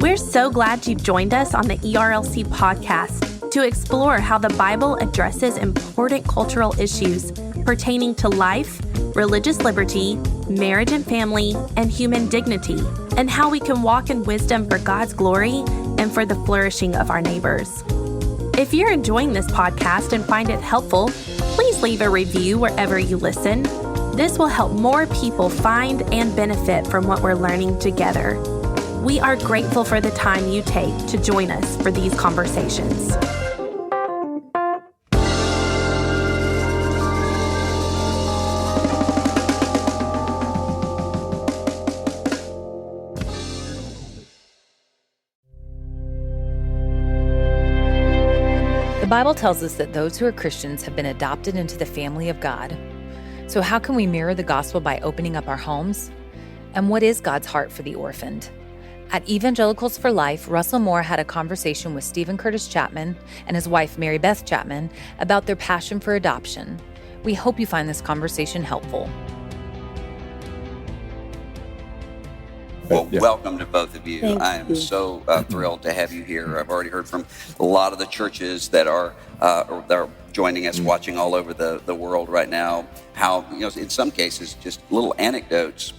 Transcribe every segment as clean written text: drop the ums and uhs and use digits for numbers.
We're so glad you've joined us on the ERLC podcast to explore how the Bible addresses important cultural issues pertaining to life, religious liberty, marriage and family, and human dignity, and how we can walk in wisdom for God's glory and for the flourishing of our neighbors. If you're enjoying this podcast and find it helpful, please leave a review wherever you listen. This will help more people find and benefit from what we're learning together. We are grateful for the time you take to join us for these conversations. The Bible tells us that those who are Christians have been adopted into the family of God. So how can we mirror the gospel by opening up our homes? And what is God's heart for the orphaned? At Evangelicals for Life, Russell Moore had a conversation with Steven Curtis Chapman and his wife, Mary Beth Chapman, about their passion for adoption. We hope you find this conversation helpful. Well, welcome to both of you. I am so thrilled to have you here. I've already heard from a lot of the churches that are joining us, watching all over the world right now, how, in some cases, just little anecdotes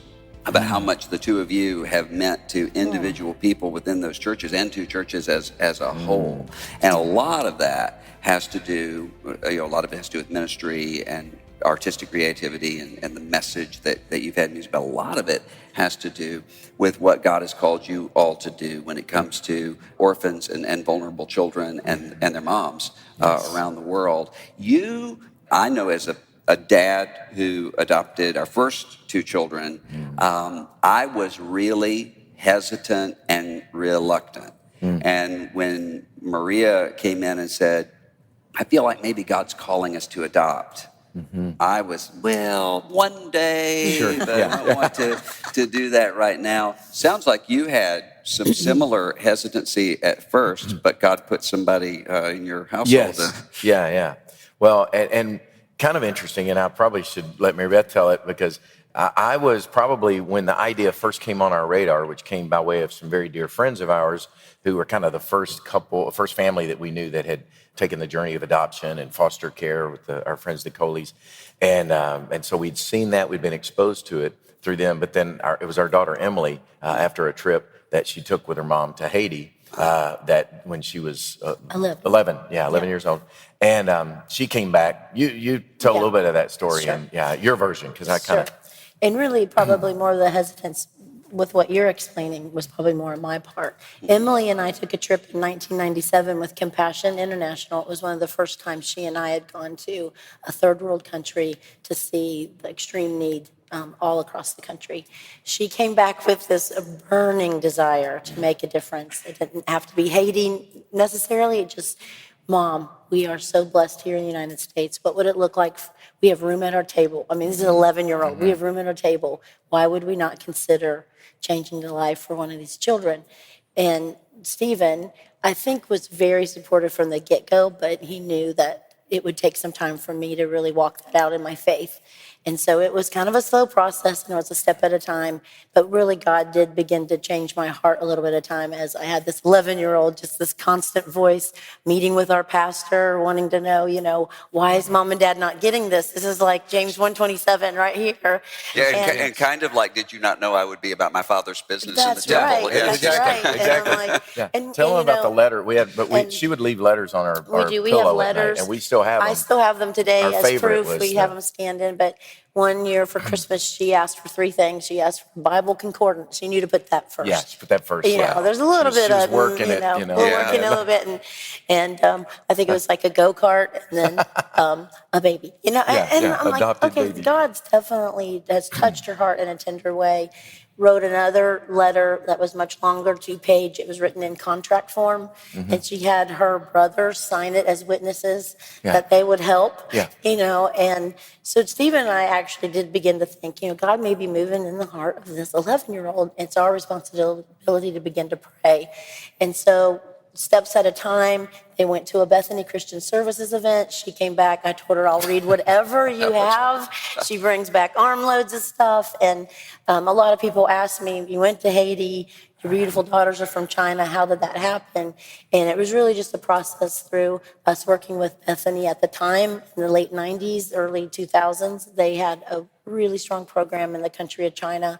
about how much the two of you have meant to individual people within those churches and to churches as a whole. And a lot of that has to do, a lot of it has to do with ministry and artistic creativity and the message that you've had in music, but a lot of it has to do with what God has called you all to do when it comes to orphans and vulnerable children and their moms around the world. You, I know as a dad who adopted our first two children, I was really hesitant and reluctant. And when Maria came in and said, I feel like maybe God's calling us to adopt, I was, one day, but I don't want to do that right now. Sounds like you had some similar hesitancy at first, but God put somebody in your household. Yes, yeah. Well, and kind of interesting, and I probably should let Mary Beth tell it, because I was probably, when the idea first came on our radar, which came by way of some very dear friends of ours who were kind of the first family that we knew that had taken the journey of adoption and foster care with our friends, the Coleys. And so we'd seen that, we'd been exposed to it through them, but then it was our daughter, Emily, after a trip that she took with her mom to Haiti, that when she was 11 years old. And she came back. You tell a little bit of that story, and your version, because I kind of... And really, probably more of the hesitance with what you're explaining was probably more on my part. Emily and I took a trip in 1997 with Compassion International. It was one of the first times she and I had gone to a third world country to see the extreme need all across the country. She came back with this burning desire to make a difference. It didn't have to be Haiti necessarily. It just, Mom, we are so blessed here in the United States. What would it look like? We have room at our table. I mean, this is an 11-year-old. We have room at our table. Why would we not consider changing the life for one of these children? And Steven, I think, was very supportive from the get-go, but he knew that it would take some time for me to really walk that out in my faith. And so it was kind of a slow process, and it was a step at a time. But really, God did begin to change my heart a little bit at a time as I had this 11-year-old, just this constant voice, meeting with our pastor, wanting to know, why is Mom and Dad not getting this? This is like James 1:27 right here. Yeah, and kind of like, did you not know I would be about my Father's business in the temple? Right, Yeah, exactly. Exactly. Tell them about the letter we had, she would leave letters on our pillow we have at letters, night, and we still have them. I still have them today as proof. We have the- them scanned in, but one year for Christmas, she asked for three things. She asked for Bible concordance. She knew to put that first. Yes, put that first. There's a little bit of working we're working a little bit, and I think it was like a go-kart and then a baby. And I'm like, okay, baby. God's definitely has touched her heart in a tender way. Wrote another letter that was much longer, 2-page. It was written in contract form, and she had her brothers sign it as witnesses that they would help. And so Stephen and I actually did begin to think, God may be moving in the heart of this 11-year-old. It's our responsibility to begin to pray. And so steps at a time. They went to a Bethany Christian Services event. She came back. I told her, I'll read whatever you have. She brings back armloads of stuff. And a lot of people ask me, you went to Haiti, your beautiful daughters are from China. How did that happen? And it was really just a process through us working with Bethany at the time in the late 90s, early 2000s. They had a really strong program in the country of China.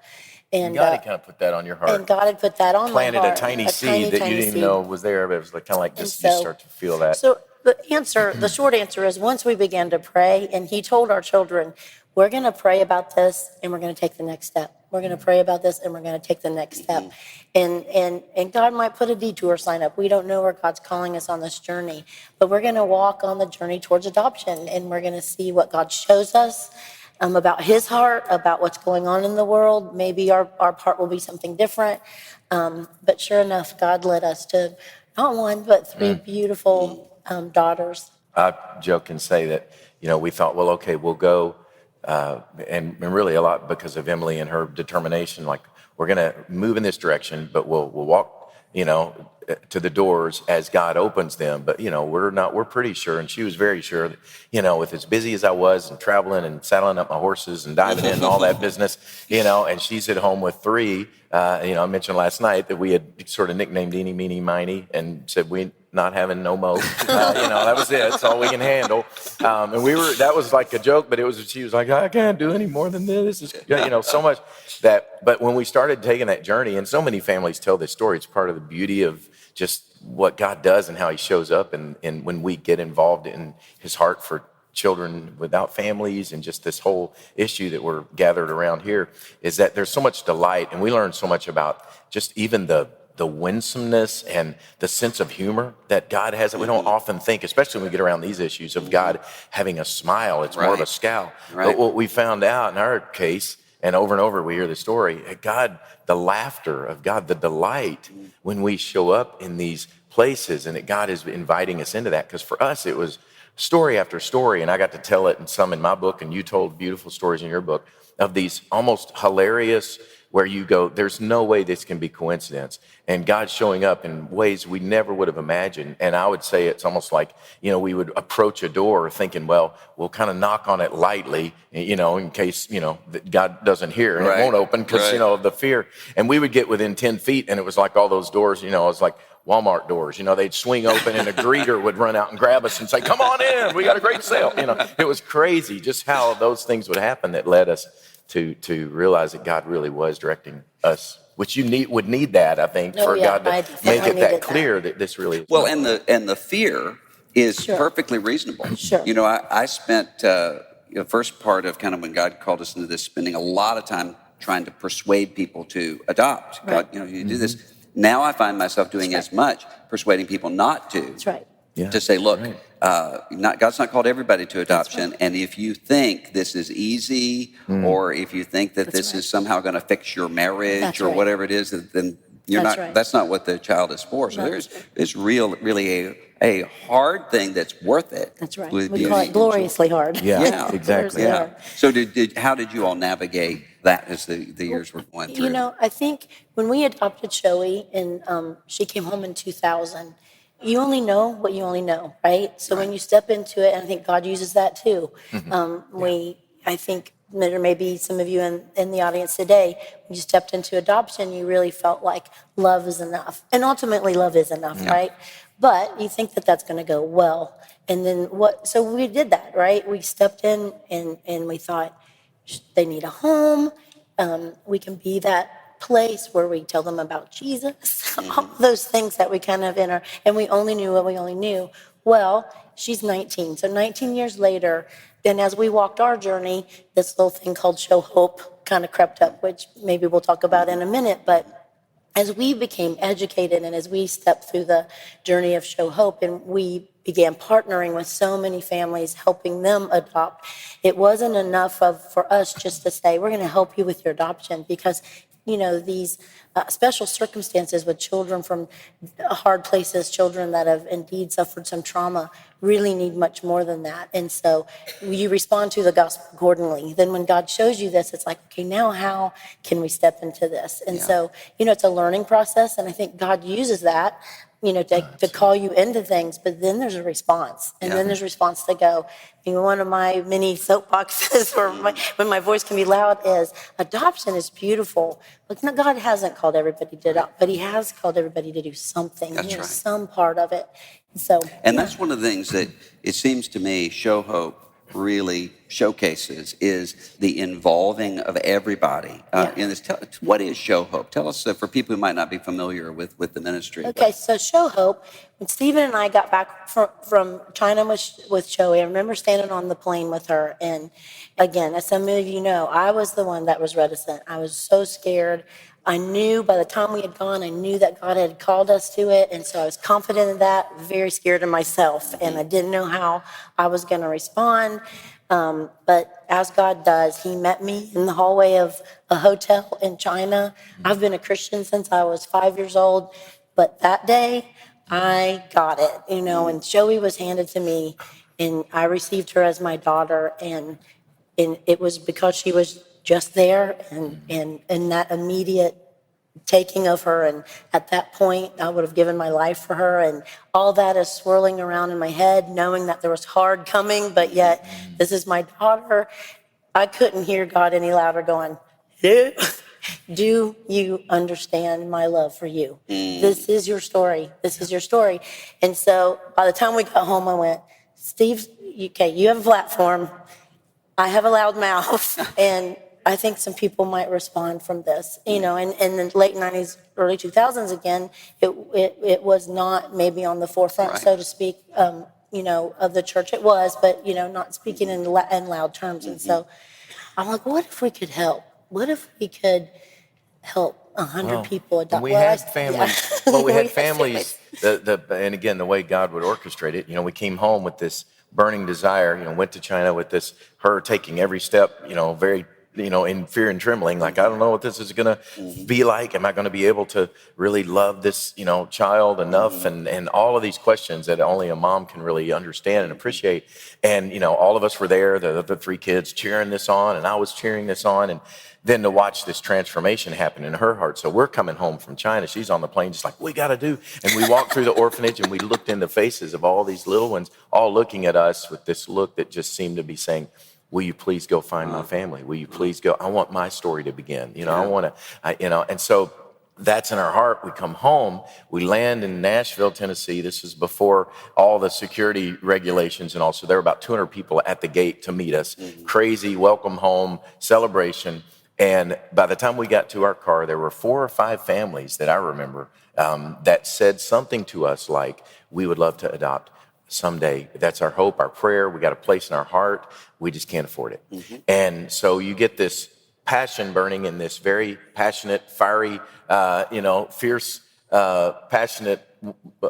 And God had kind of put that on your heart. And God had put that on planted my heart. A tiny seed that you didn't even know was there, but it was like, kind of like just you start to feel that. So the short answer is once we began to pray, and he told our children, we're going to pray about this and we're going to take the next step. We're going to pray about this and we're going to take the next step. And God might put a detour sign up. We don't know where God's calling us on this journey, but we're going to walk on the journey towards adoption, and we're going to see what God shows us about his heart, about what's going on in the world. Maybe our part will be something different. But sure enough, God led us to not one, but three beautiful daughters. I joke and say that, we thought, well, okay, we'll go. And really a lot because of Emily and her determination, like we're going to move in this direction, but we'll walk, to the doors as God opens them. But, we're pretty sure. And she was very sure that, with as busy as I was and traveling and saddling up my horses and diving in and all that business, and she's at home with three, I mentioned last night that we had sort of nicknamed Eeny, Meeny, Miny and said, we not having no mo. That was it. That's all we can handle. And that was like a joke, but she was like, I can't do any more than this. This is, so much but when we started taking that journey, and so many families tell this story, it's part of the beauty of just what God does and how he shows up. And when we get involved in his heart for children without families and just this whole issue that we're gathered around here, is that there's so much delight. And we learn so much about just even the winsomeness and the sense of humor that God has that we don't often think, especially when we get around these issues of God having a smile. It's more of a scowl. Right. But what we found out in our case, and over we hear the story, God, the laughter of God, the delight when we show up in these places, and that God is inviting us into that. Because for us, it was story after story, and I got to tell it in my book, and you told beautiful stories in your book of these almost hilarious where you go, there's no way this can be coincidence. And God's showing up in ways we never would have imagined. And I would say it's almost like, we would approach a door thinking, well, we'll kind of knock on it lightly, in case, that God doesn't hear and it won't open because, of the fear. And we would get within 10 feet and it was like all those doors, it was like Walmart doors, they'd swing open and a greeter would run out and grab us and say, come on in, we got a great sale. It was crazy just how those things would happen that led us to realize that God really was directing us, which would need that, I think, for God to make it that clear that this really is. Well, and the fear is perfectly reasonable. Sure. I spent the first part of kind of when God called us into this, spending a lot of time trying to persuade people to adopt. Right. God, you do this. Now I find myself doing as much persuading people not to. That's right. Yeah. To say, look, God's not called everybody to adoption. Right. And if you think this is easy, or if you think that this is somehow going to fix your marriage or whatever it is, then you're not. Right. That's not what the child is for. So there's really a hard thing that's worth it. That's right. We call it gloriously hard. Yeah, exactly. Yeah. So how did you all navigate that as the years were going through? I think when we adopted Shoei and she came home in 2000. You only know what you only know, right? So when you step into it, and I think God uses that too. I think there may be some of you in the audience today, when you stepped into adoption, you really felt like love is enough. And ultimately love is enough, right? But you think that that's going to go well. And then so we did that, right? We stepped in and we thought, they need a home. We can be that place where we tell them about Jesus, all those things that we kind of and we only knew what we only knew. Well, she's 19. So 19 years later, then as we walked our journey, this little thing called Show Hope kind of crept up, which maybe we'll talk about in a minute. But as we became educated and as we stepped through the journey of Show Hope and we began partnering with so many families, helping them adopt, it wasn't enough for us just to say, we're going to help you with your adoption, because these special circumstances with children from hard places, children that have indeed suffered some trauma, really need much more than that. And so you respond to the gospel accordingly. Then when God shows you this, it's like, okay, now how can we step into this? And so, it's a learning process. And I think God uses that. to call you into things, but then there's a response. And then there's a response to go. One of my many soapboxes when my voice can be loud is adoption is beautiful. But God hasn't called everybody to adopt, but he has called everybody to do something, That's right. some part of it. And that's one of the things that it seems to me Show Hope really showcases is the involving of everybody in this. What is Show Hope? Tell us for people who might not be familiar with the ministry. Okay, so Show Hope, when Steven and I got back from China with Joey, I remember standing on the plane with her. And again, as some of you know, I was the one that was reticent. I was so scared. I knew by the time we had gone, I knew that God had called us to it. And so I was confident in that, very scared of myself. And I didn't know how I was going to respond. But as God does, he met me in the hallway of a hotel in China. I've been a Christian since I was 5 years old. But that day, I got it, and Joey was handed to me. And I received her as my daughter. And it was because she was just there and that immediate taking of her. And at that point, I would have given my life for her. And all that is swirling around in my head, knowing that there was hard coming, but yet this is my daughter. I couldn't hear God any louder going, do you understand my love for you? This is your story. This is your story. And so by the time we got home, I went, Steve, okay, you have a platform. I have a loud mouth. And I think some people might respond from this, and in the late 90s, early 2000s, again, it was not maybe on the forefront, so to speak, of the church. It was, but, not speaking in loud terms. And so I'm like, what if we could help? What if we could help 100 people adopt? We had families. We had families. And again, the way God would orchestrate it, we came home with this burning desire, went to China with this, her taking every step, very, in fear and trembling, like, I don't know what this is going to be like. Am I going to be able to really love this, child enough? And all of these questions that only a mom can really understand and appreciate. And, all of us were there, the three kids cheering this on, and I was cheering this on. And then to watch this transformation happen in her heart. So we're coming home from China. She's on the plane just like, we got to do. And we walked through the orphanage and we looked in the faces of all these little ones, all looking at us with this look that just seemed to be saying, will you please go find my family? Will you please go? I want my story to begin. I want to, and so that's in our heart. We come home, we land in Nashville, Tennessee. This is before all the security regulations and all. So there were about 200 people at the gate to meet us. Crazy welcome home celebration. And by the time we got to our car, there were 4 or 5 families that I remember that said something to us like, we would love to adopt someday. That's our hope, our prayer. We got a place in our heart. We just can't afford it. And so you get this passion burning in this very passionate, fiery, fierce, passionate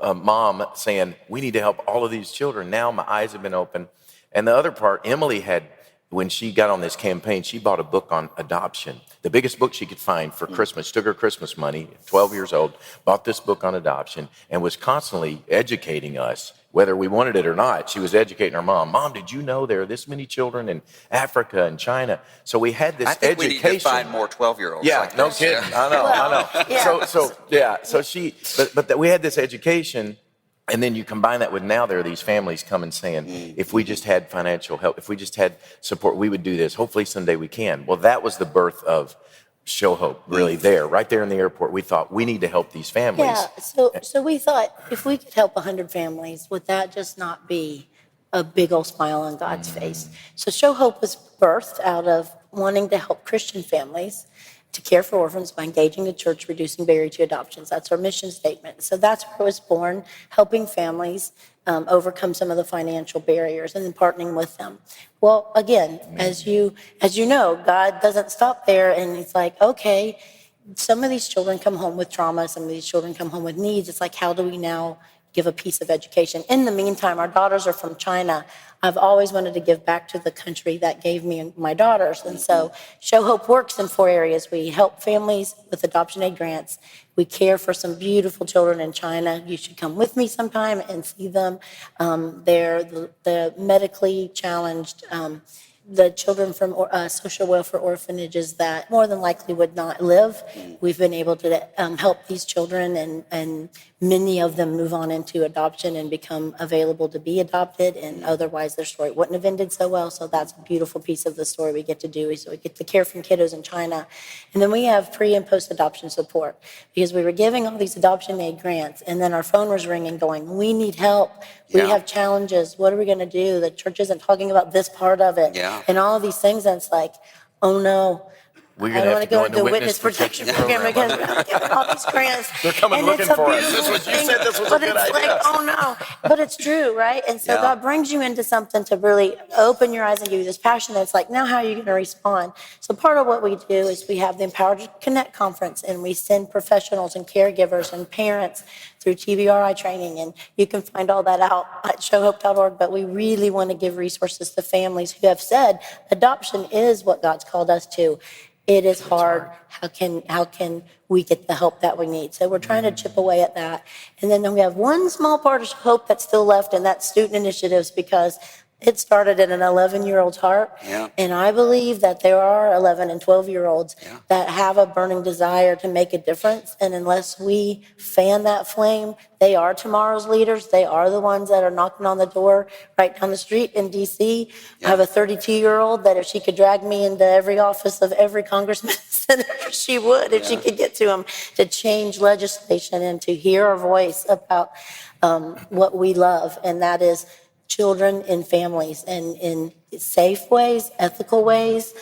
mom saying, we need to help all of these children. Now my eyes have been opened. And the other part, Emily had, when she got on this campaign, she bought a book on adoption, the biggest book she could find for Christmas. Took her Christmas money, 12 years old, bought this book on adoption, and was constantly educating us, whether we wanted it or not. She was educating her mom. Mom, did you know there are this many children in Africa and China? So we had this education. We need to find more 12-years. Yeah, like no this. kidding. I know. So she, but we had this education. And then you combine that with now there are these families coming saying, if we just had financial help, if we just had support, we would do this. Hopefully someday we can. Well, that was the birth of Show Hope, really right there in the airport. We thought we need to help these families. Yeah, so we thought if we could help 100 families, would that just not be a big old smile on God's face? So Show Hope was birthed out of wanting to help Christian families to care for orphans by engaging the church, reducing barrier to adoptions. That's our mission statement. So that's where it was born, helping families overcome some of the financial barriers and then partnering with them. Well, again, as you know, God doesn't stop there, and it's like, okay, some of these children come home with trauma, some of these children come home with needs. It's like, how do we now give a piece of education? In the meantime, our daughters are from China. I've always wanted to give back to the country that gave me my daughters. And so Show Hope works in 4 areas. We help families with adoption aid grants. We care for some beautiful children in China. You should come with me sometime and see them. They're the medically challenged the children from social welfare orphanages that more than likely would not live. We've been able to help these children, and many of them move on into adoption and become available to be adopted, and otherwise their story wouldn't have ended so well. So that's a beautiful piece of the story we get to do. So we get to care from kiddos in China. And then we have pre and post adoption support, because we were giving all these adoption aid grants, and then our phone was ringing going, we need help. We have challenges. What are we going to do? The church isn't talking about this part of it. And all of these things. And it's like, oh no, I don't want to go into the witness protection program because we're giving all these grants. They're coming and looking it's a for us. beautiful This is what you thing, said. This was a but good it's idea. like, oh no. But it's true, right? And so God brings you into something to really open your eyes and give you this passion. It's like, now how are you going to respond? So part of what we do is we have the Empowered to Connect conference, and we send professionals and caregivers and parents through TBRI training, and you can find all that out at showhope.org. But we really want to give resources to families who have said adoption is what God's called us to. It is hard. How can we get the help that we need? So we're trying to chip away at that. And then we have one small part of hope that's still left, and that's student initiatives, because it started in an 11-year-old's heart. And I believe that there are 11 and 12-year-olds that have a burning desire to make a difference. And unless we fan that flame, they are tomorrow's leaders. They are the ones that are knocking on the door right down the street in D.C. I have a 32-year-old that if she could drag me into every office of every congressman and senator, she would, if she could get to them, to change legislation and to hear our voice about what we love. And that is children and families, and in safe ways, ethical ways,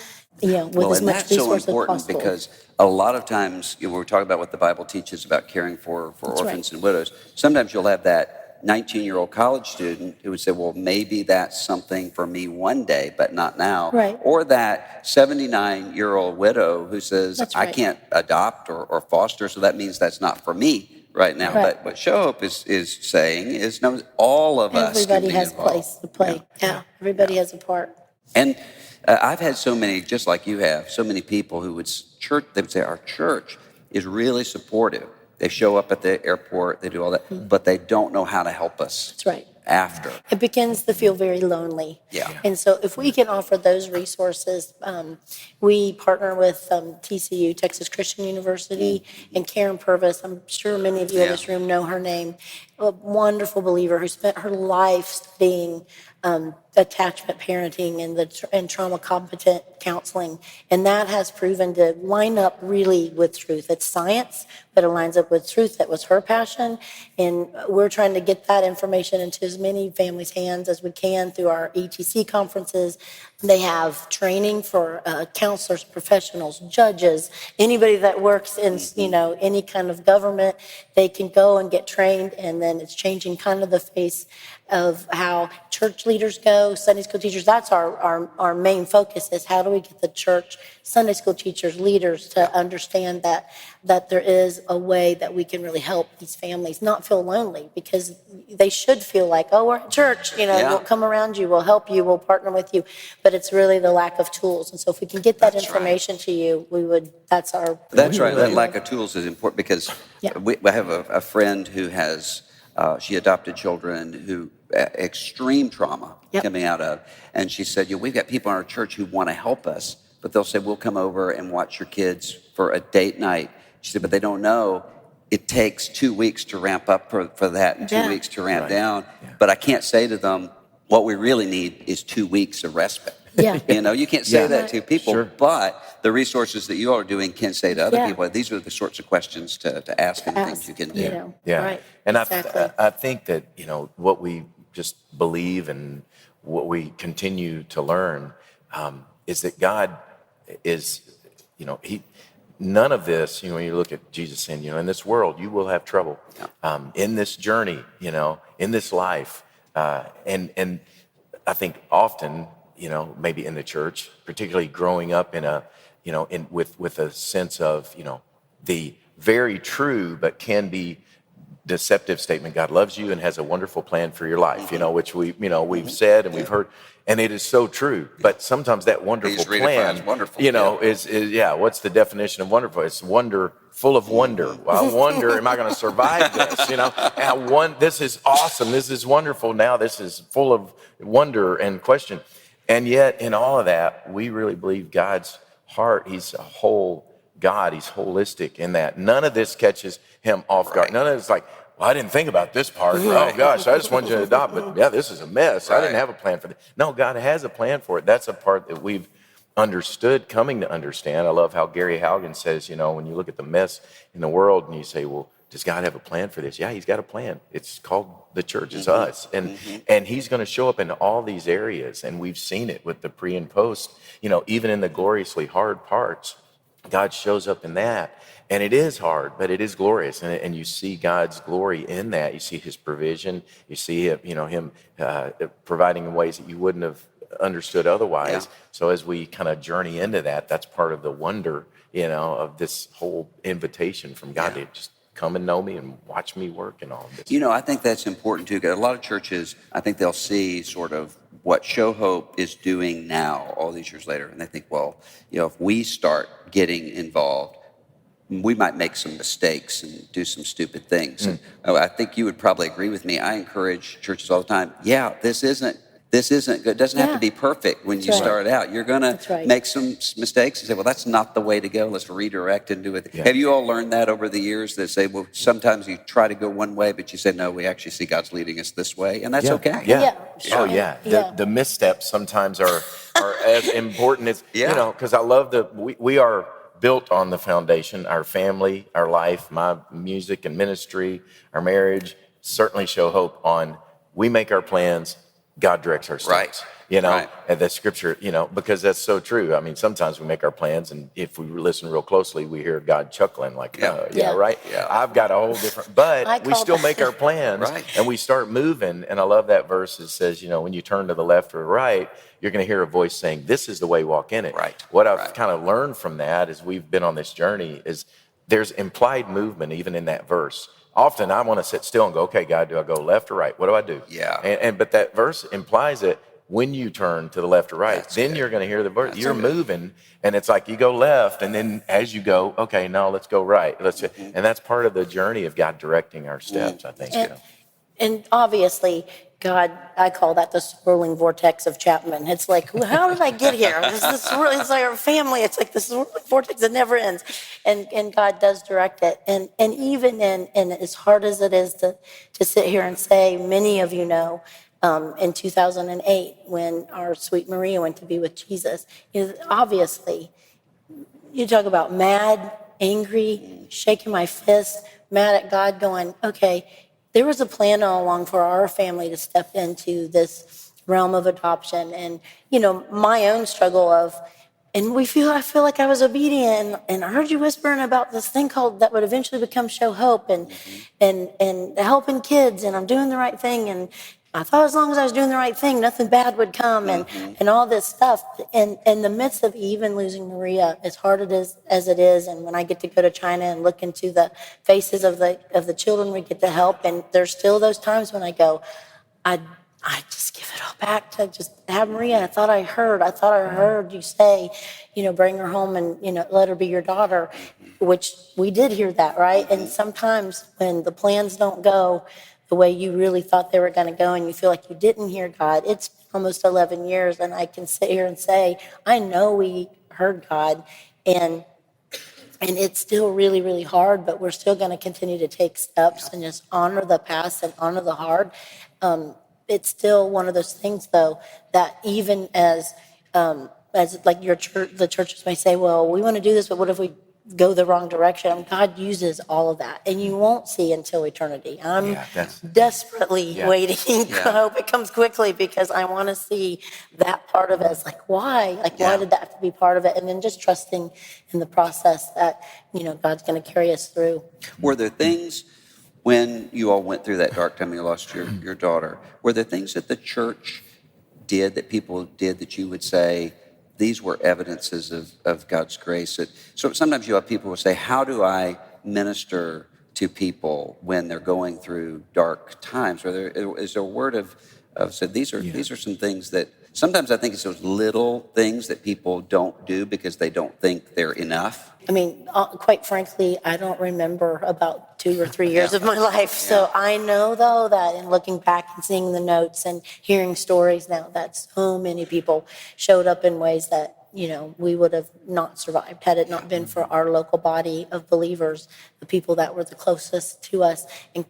with as much resources as possible. Because a lot of times, we're talking about what the Bible teaches about caring for orphans and widows. Sometimes you'll have that 19-year-old college student who would say, well, maybe that's something for me one day, but not now. Right. Or that 79-year-old widow who says, I can't adopt or foster, so that means that's not for me right now. But what Show Hope is saying is, no, all of us can be Everybody has a involved. place to play. Everybody has a part. And I've had so many, just like you have, so many people who would say our church is really supportive. They show up at the airport, they do all that, but they don't know how to help us. That's right. After. It begins to feel very lonely. And so if we can offer those resources, we partner with TCU, Texas Christian University, and Karen Purvis. I'm sure many of you in this room know her name. A wonderful believer who spent her life studying attachment parenting and trauma competent counseling. And that has proven to line up really with truth. It's science, but it lines up with truth. That was her passion. And we're trying to get that information into as many families' hands as we can through our ETC conferences. They have training for counselors, professionals, judges, anybody that works in, any kind of government. They can go and get trained, and then it's changing kind of the face of how church leaders go, Sunday school teachers. That's our main focus, is how do we get the church, Sunday school teachers, leaders to understand that there is a way that we can really help these families not feel lonely, because they should feel like, oh, we're at church, we'll come around you, we'll help you, we'll partner with you. But it's really the lack of tools. And so if we can get that information to you, that's right. That lack of tools is important, because we have a friend who has, she adopted children who extreme trauma coming out of, and she said, we've got people in our church who want to help us, but they'll say, we'll come over and watch your kids for a date night. She said, but they don't know it takes 2 weeks to ramp up for that, and 2 weeks to ramp down. But I can't say to them, what we really need is 2 weeks of respite. You can't say that to people, but the resources that you all are doing can say to other people, these are the sorts of questions to ask and things you can do. And I think that, what we just believe and what we continue to learn is that God is, none of this, when you look at Jesus saying, in this world, you will have trouble. In this journey, in this life. And I think often, maybe in the church, particularly growing up in a, with a sense of, the very true but can be deceptive statement, God loves you and has a wonderful plan for your life, which we've said and we've heard, and it is so true. But sometimes that wonderful plan, wonderful. is what's the definition of wonderful? It's wonder, full of wonder. Well, I wonder, am I going to survive this? This is awesome. This is wonderful. Now this is full of wonder and question. And yet in all of that, we really believe God's heart, he's a whole God. He's holistic in that. None of this catches him off guard. None of it's like, well, I didn't think about this part. Oh gosh, I just wanted you to adopt, but yeah, this is a mess. I didn't have a plan for this. No, God has a plan for it. That's a part that we've understood, coming to understand. I love how Gary Haugen says, when you look at the mess in the world and you say, well, does God have a plan for this? Yeah, he's got a plan. It's called the church. It's us. And he's going to show up in all these areas. And we've seen it with the pre and post, even in the gloriously hard parts, God shows up in that. And it is hard, but it is glorious. And you see God's glory in that. You see his provision. You see him providing in ways that you wouldn't have understood otherwise. Yeah. So as we kind of journey into that, that's part of the wonder, of this whole invitation from God to just come and know me and watch me work and all of this. I think that's important too, because a lot of churches, I think they'll see sort of what Show Hope is doing now, all these years later, and they think, well, if we start getting involved, we might make some mistakes and do some stupid things. And I think you would probably agree with me. I encourage churches all the time, this isn't good. It doesn't have to be perfect when you start out. You're going to make some mistakes and say, well, that's not the way to go. Let's redirect and do it. Yeah. Have you all learned that over the years, that say, well, sometimes you try to go one way, but you say, no, we actually see God's leading us this way, and that's okay. Yeah. Sure. Oh, yeah. The missteps sometimes are as important as, because I love we are built on the foundation, our family, our life, my music and ministry, our marriage, certainly Show Hope on, we make our plans, God directs our steps, and the scripture, because that's so true. I mean, sometimes we make our plans, and if we listen real closely, we hear God chuckling like, right? Yeah. I've got a whole different, but we still make our plans and we start moving. And I love that verse that says, when you turn to the left or right, you're going to hear a voice saying, this is the way, walk in it. Right. What I've kind of learned from that as we've been on this journey is there's implied movement even in that verse. Often I want to sit still and go, okay, God, do I go left or right? What do I do? Yeah. But that verse implies that when you turn to the left or right, then you're going to hear the verse. You're moving, and it's like you go left, and then as you go, okay, now let's go right. And that's part of the journey of God directing our steps, I think. And obviously, God, I call that the swirling vortex of Chapman. It's like, how did I get here? It's like our family. It's like this swirling vortex that never ends. And God does direct it. And even in as hard as it is to sit here and say, many of you know, in 2008, when our sweet Maria went to be with Jesus, obviously, you talk about mad, angry, shaking my fist, mad at God, going, okay, there was a plan all along for our family to step into this realm of adoption. And, my own struggle of, and I feel like I was obedient, and I heard you whispering about this thing that would eventually become Show Hope and helping kids, and I'm doing the right thing. And I thought as long as I was doing the right thing, nothing bad would come, and all this stuff. And in the midst of even losing Maria, as hard as it is, and when I get to go to China and look into the faces of the children we get to help, and there's still those times when I go, I just give it all back to just have Maria. I thought I heard you say, bring her home and, let her be your daughter, which we did hear that, right? And sometimes when the plans don't go the way you really thought they were going to go, and you feel like you didn't hear God. It's been almost 11 years, and I can sit here and say, I know we heard God, and it's still really, really hard, but we're still going to continue to take steps and just honor the past and honor the hard. It's still one of those things, though, that even as like your church, the churches may say, well, we want to do this, but what if we go the wrong direction? God uses all of that, and you won't see until eternity. I'm desperately waiting. I hope it comes quickly, because I want to see that part of it. It's like, why? Why did that have to be part of it? And then just trusting in the process that, God's going to carry us through. Were there things when you all went through that dark time, you lost your daughter, were there things that the church did, that people did, that you would say, these were evidences of God's grace? So sometimes you have people who say, how do I minister to people when they're going through dark times? Is there a word of said, these are some things that sometimes I think it's those little things that people don't do because they don't think they're enough. I mean, quite frankly, I don't remember about 2 or 3 years of my life. So I know, though, that in looking back and seeing the notes and hearing stories now, that so many people showed up in ways that, we would have not survived had it not been for our local body of believers, the people that were the closest to us.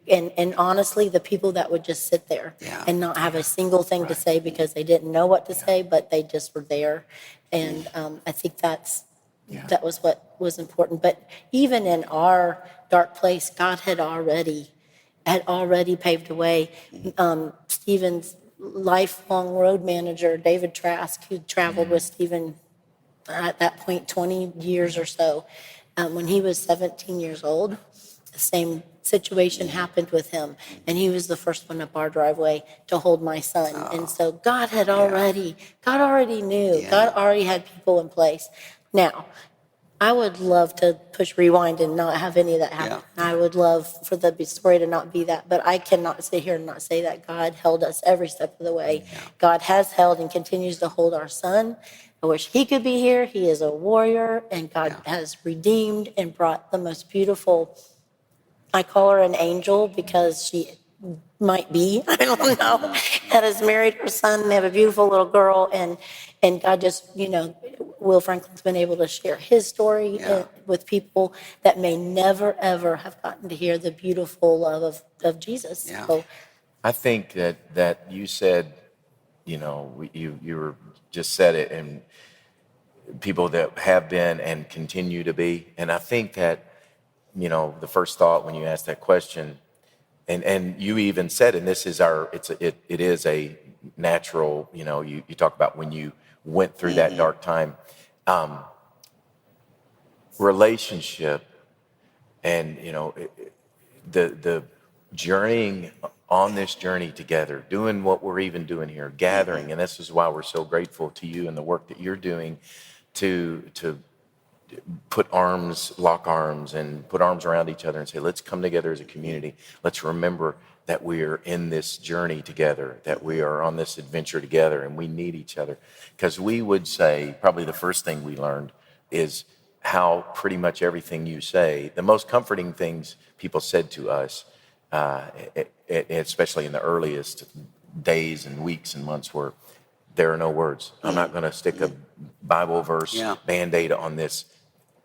And honestly, the people that would just sit there and not have a single thing to say because they didn't know what to say, but they just were there. And I think that was what was important. But even in our dark place, God had already paved a way. Stephen's lifelong road manager, David Trask, who traveled with Stephen at that point 20 years or so, when he was 17 years old, the same situation happened with him, and he was the first one up our driveway to hold my son. And so God already knew. God already had people in place. Now, I would love to push rewind and not have any of that happen. I would love for the story to not be that, but I cannot sit here and not say that God held us every step of the way. God has held and continues to hold our son. I wish he could be here. He is a warrior, and God has redeemed and brought the most beautiful. I call her an angel because she might be, I don't know, that has married her son. They have a beautiful little girl, and God just, Will Franklin's been able to share his story with people that may never, ever have gotten to hear the beautiful love of Jesus. Yeah. So, I think that you said, you were just said it, and people that have been and continue to be. And I think that, the first thought when you asked that question, and you even said, and this is it is a natural, you talk about when you went through that dark time, relationship, and the journeying on this journey together, doing what we're even doing here, gathering, and this is why we're so grateful to you and the work that you're doing to lock arms and put arms around each other and say, let's come together as a community. Let's remember that we are in this journey together, that we are on this adventure together, and we need each other. Because we would say, probably the first thing we learned is how pretty much everything you say, the most comforting things people said to us, especially in the earliest days and weeks and months, were, there are no words. I'm not going to stick a Bible verse Band-Aid on this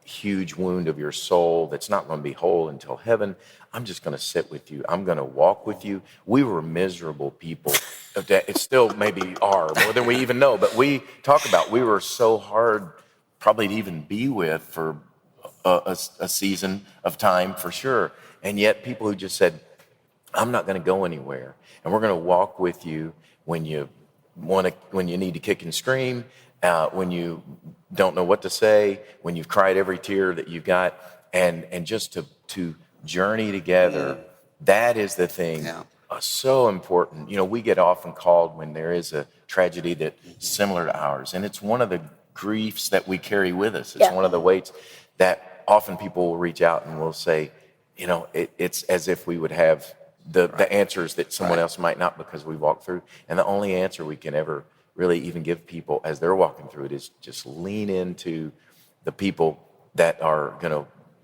huge wound of your soul that's not going to be whole until heaven. I'm just going to sit with you. I'm going to walk with you. We were miserable people. It still maybe are, more than we even know. But we talk about, we were so hard probably to even be with for a season of time, for sure. And yet people who just said, I'm not going to go anywhere. And we're going to walk with you when you need to kick and scream, when you don't know what to say, when you've cried every tear that you've got, and just to journey together. That is the thing. So important. We get often called when there is a tragedy that's similar to ours, and it's one of the griefs that we carry with us. It's one of the weights that often people will reach out and will say, it's as if we would have the answers that someone else might not, because we walk through. And the only answer we can ever really even give people as they're walking through it is just lean into the people that are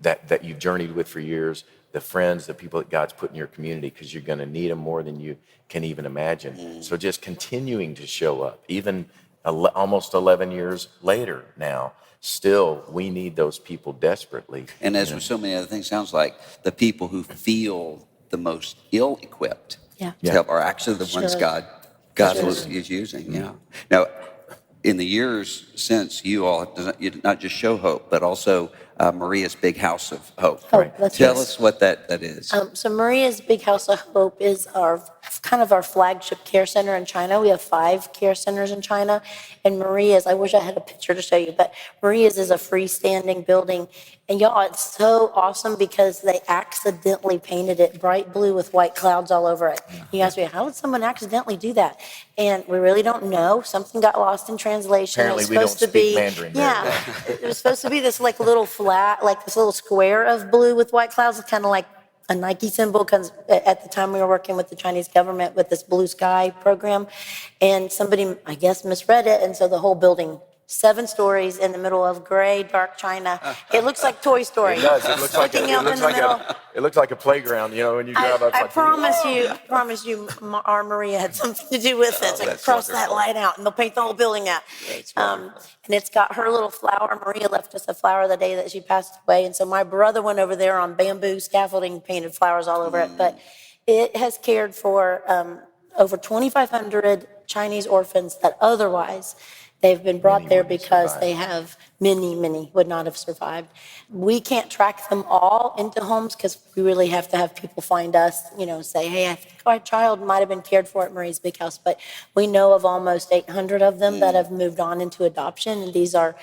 that you've journeyed with for years, the friends, the people that God's put in your community, because you're going to need them more than you can even imagine. So just continuing to show up, even almost 11 years later now, still we need those people desperately. And as with so many other things, sounds like the people who feel the most ill-equipped to help are actually the ones God is using. Now, in the years since, you did not just show hope, but also Maria's Big House of Hope. Tell us what that is. So Maria's Big House of Hope is our flagship care center in China. We have 5 care centers in China, and Maria's, I wish I had a picture to show you, but Maria's is a freestanding building. And y'all, it's so awesome because they accidentally painted it bright blue with white clouds all over it. You ask me, how did someone accidentally do that? And we really don't know. Something got lost in translation. Apparently we don't speak Mandarin very well. It was supposed to be this little flat, this little square of blue with white clouds, kind of like a Nike symbol, because at the time we were working with the Chinese government with this Blue Sky program, and somebody, I guess, misread it, and so the whole building, 7 stories in the middle of gray, dark China. It looks like Toy Story. It does. It looks like it looks like a playground. When you drive up. I promise you, our Maria had something to do with it. Like, cross that line out, and they'll paint the whole building out. And it's got her little flower. Maria left us a flower the day that she passed away, and so my brother went over there on bamboo scaffolding, painted flowers all over it. But it has cared for over 2,500 Chinese orphans that otherwise they've been brought there because they have many would not have survived. We can't track them all into homes because we really have to have people find us, say, hey, I think our child might have been cared for at Mary's Big House. But we know of almost 800 of them that have moved on into adoption. And these are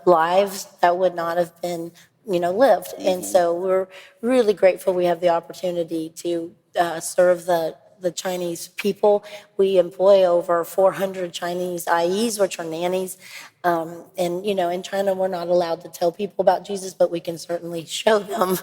lives that would not have been, lived. And so we're really grateful we have the opportunity to serve the Chinese people. We employ over 400 Chinese IEs, which are nannies. In China, we're not allowed to tell people about Jesus, but we can certainly show them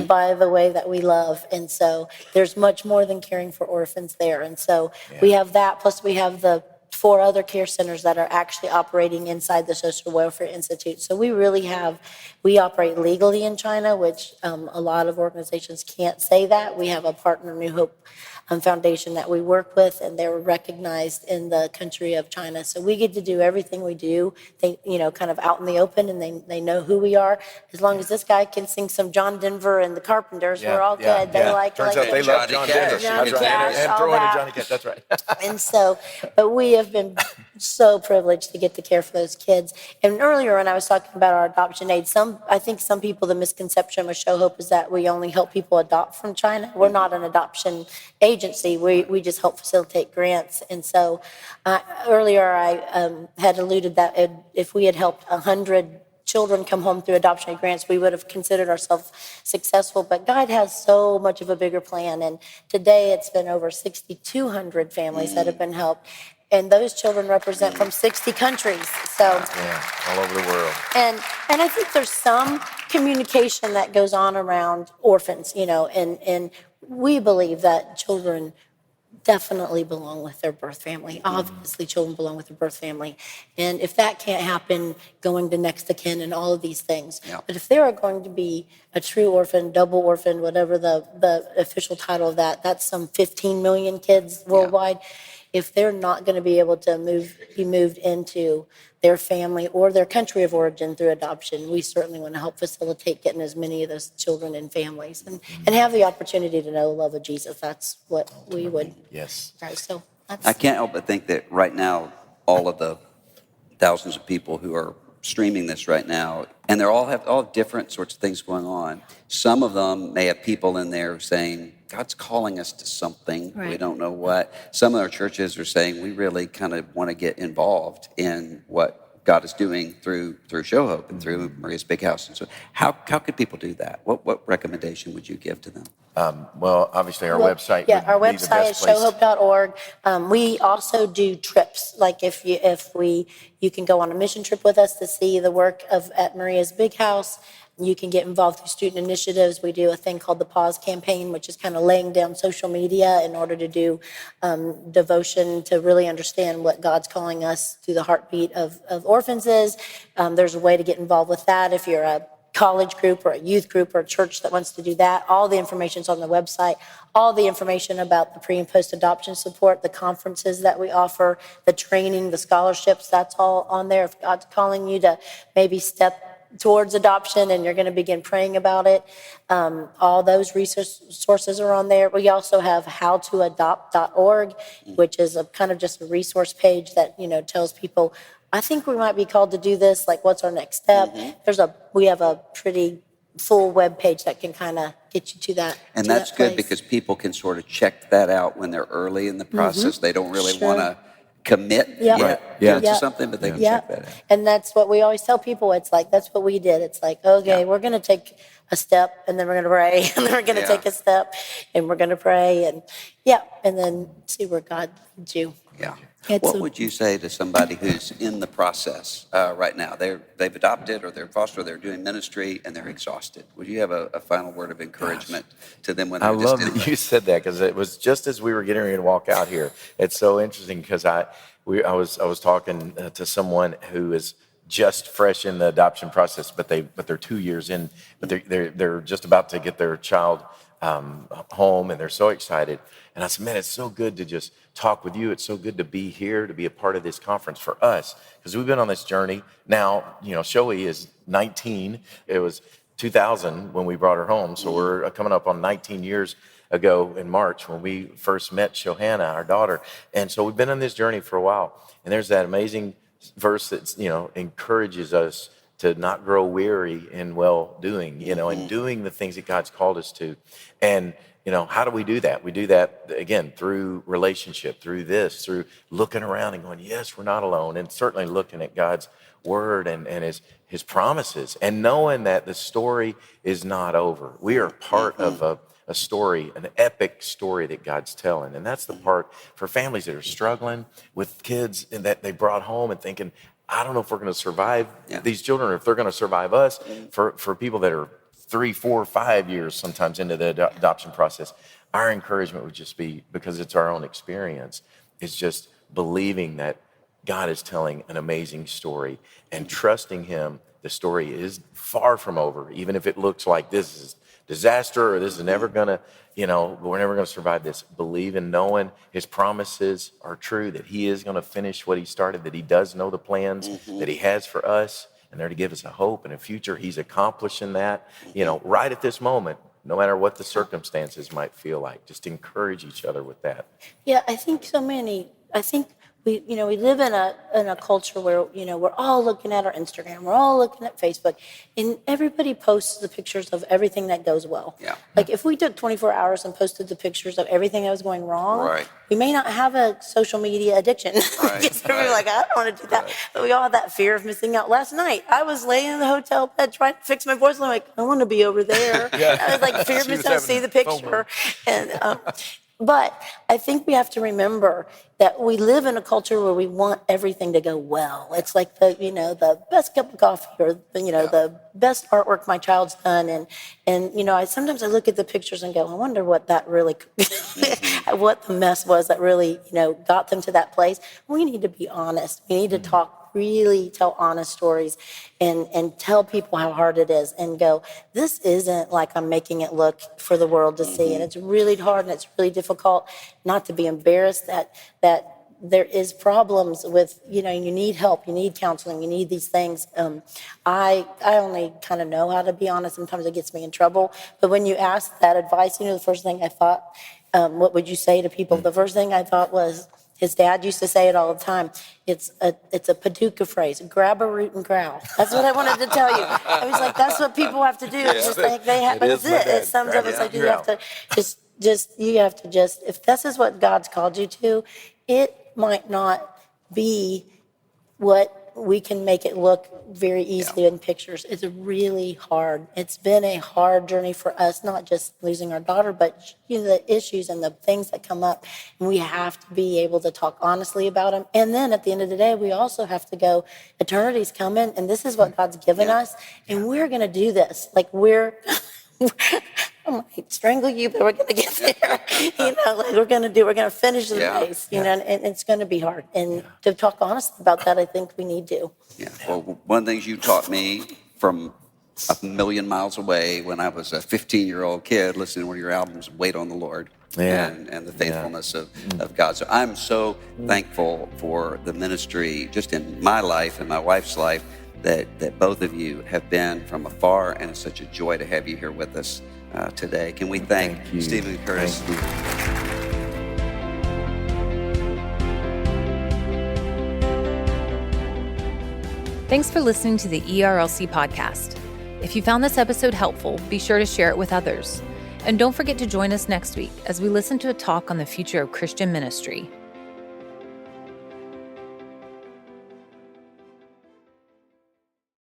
by the way that we love. And so there's much more than caring for orphans there. And so we have that, plus we have the 4 other care centers that are actually operating inside the Social Welfare Institute. So we operate legally in China, which a lot of organizations can't say that. We have a partner, New Hope Foundation, that we work with, and they're recognized in the country of China. So we get to do everything we do, kind of out in the open, and they know who we are. As long as this guy can sing some John Denver and the Carpenters, we're all good. They Turns out they love John Denver. Johnny That's Cash, right. And all throw in a that. Johnny Cash. That's right. And so, but we have been so privileged to get to care for those kids. And earlier when I was talking about our adoption aid, I think some people, the misconception with Show Hope is that we only help people adopt from China. We're not an adoption agency. We just help facilitate grants. And so earlier I had alluded that if we had helped 100 children come home through adoption aid grants, we would have considered ourselves successful. But God has so much of a bigger plan. And today it's been over 6,200 families that have been helped. And those children represent from 60 countries. So all over the world. And I think there's some communication that goes on around orphans, and we believe that children definitely belong with their birth family. Obviously, children belong with their birth family. And if that can't happen, going to next of kin and all of these things. Yeah. But if there are going to be a true orphan, double orphan, whatever the official title of that's some 15 million kids worldwide. Yeah. If they're not going to be able to be moved into their family or their country of origin through adoption, we certainly want to help facilitate getting as many of those children in families and have the opportunity to know the love of Jesus. That's what we would. Yes. Right. So I can't help but think that right now, all of the thousands of people who are streaming this right now, and they all have different sorts of things going on. Some of them may have people in there saying, God's calling us to something. Right. We don't know what. Some of our churches are saying we really kind of want to get involved in what God is doing through Show Hope and through Maria's Big House. And so how could people do that? What recommendation would you give to them? Well, obviously our website. Yeah, our website is showhope.org. We also do trips. Like if you can go on a mission trip with us to see the work at Maria's Big House. You can get involved through student initiatives. We do a thing called the Pause Campaign, which is kind of laying down social media in order to do devotion to really understand what God's calling us through the heartbeat of orphans is. There's a way to get involved with that if you're a college group or a youth group or a church that wants to do that. All the information's on the website. All the information about the pre and post adoption support, the conferences that we offer, the training, the scholarships, that's all on there. If God's calling you to maybe step towards adoption and you're going to begin praying about it, all those resources are on there. We also have howtoadopt.org, which is a kind of just a resource page that tells people, I think we might be called to do this, like what's our next step. We have a pretty full web page that can kind of get you to that. And that's good because people can sort of check that out when they're early in the process. They don't really want to commit to something, but they can check that out. And that's what we always tell people. It's like, that's what we did. It's like, okay, we're going to take a step and then we're going to pray and then we're going to take a step and we're going to pray and then see where God leads you. Yeah. What would you say to somebody who's in the process right now? They've adopted or they're foster, or they're doing ministry, and they're exhausted. Would you have a final word of encouragement to them when they're just I love that you said that, because it was just as we were getting ready to walk out here. It's so interesting because I was talking to someone who is just fresh in the adoption process, but they're 2 years in, but they're just about to get their child home, and they're so excited. And I said, man, it's so good to just talk with you. It's so good to be here, to be a part of this conference for us, because we've been on this journey. Now, Shoei is 19. It was 2000 when we brought her home. So we're coming up on 19 years ago in March when we first met Shohana, our daughter. And so we've been on this journey for a while. And there's that amazing verse that, encourages us to not grow weary in well-doing, and doing the things that God's called us to. And, how do we do that? We do that, again, through relationship, through looking around and going, yes, we're not alone. And certainly looking at God's word and his promises, and knowing that the story is not over. We are part of a story, an epic story that God's telling. And that's the part for families that are struggling with kids and that they brought home and thinking, I don't know if we're going to survive these children, or if they're going to survive us. For people that are 3, 4, 5 years sometimes into the adoption process, our encouragement would just be, because it's our own experience, is just believing that God is telling an amazing story and trusting him. The story is far from over, even if it looks like this is disaster or this is never gonna, we're never gonna survive this. Believe in knowing his promises are true, that he is gonna finish what he started, that he does know the plans that he has for us, and they're to give us a hope and a future. He's accomplishing that, right at this moment, no matter what the circumstances might feel like. Just encourage each other with that. Yeah, I think we live in a culture where, we're all looking at our Instagram, we're all looking at Facebook, and everybody posts the pictures of everything that goes well. Yeah. Like if we took 24 hours and posted the pictures of everything that was going wrong, we may not have a social media addiction. Because we're like, I don't want to do that. But we all have that fear of missing out. Last night, I was laying in the hotel bed trying to fix my voice, and I'm like, I want to be over there. I was like, fear of missing out, see the picture. And but I think we have to remember that we live in a culture where we want everything to go well. It's like the best cup of coffee, or the best artwork my child's done, and I sometimes look at the pictures and go, I wonder what that really, what the mess was that really got them to that place. We need to be honest. We need to really tell honest stories and tell people how hard it is, and go, this isn't like I'm making it look for the world to see. And it's really hard and it's really difficult not to be embarrassed that there is problems with, you need help, you need counseling, you need these things. I only kind of know how to be honest. Sometimes it gets me in trouble. But when you ask that advice, the first thing I thought, what would you say to people? The first thing I thought was, his dad used to say it all the time. It's a Paducah phrase, grab a root and growl. That's what I wanted to tell you. I was like, that's what people have to do. It's just like they have, but it's it. It sums up, it's like you have to just, if this is what God's called you to, it might not be what we can make it look very easily in pictures. It's it's been a hard journey for us, not just losing our daughter, but the issues and the things that come up. And we have to be able to talk honestly about them. And then at the end of the day, we also have to go, eternity's coming, and this is what God's given us, and we're going to do this. Like I might strangle you, but we're going to get there. We're going to finish the race, and it's going to be hard. And to talk honestly about that, I think we need to. Yeah. Well, one of the things you taught me from a million miles away when I was a 15-year-old kid listening to one of your albums, Wait on the Lord, and the faithfulness of God. So I'm so thankful for the ministry just in my life and my wife's life that both of you have been from afar, and it's such a joy to have you here with us today. Can we thank Steven Curtis? Thanks for listening to the ERLC podcast. If you found this episode helpful, be sure to share it with others. And don't forget to join us next week as we listen to a talk on the future of Christian ministry.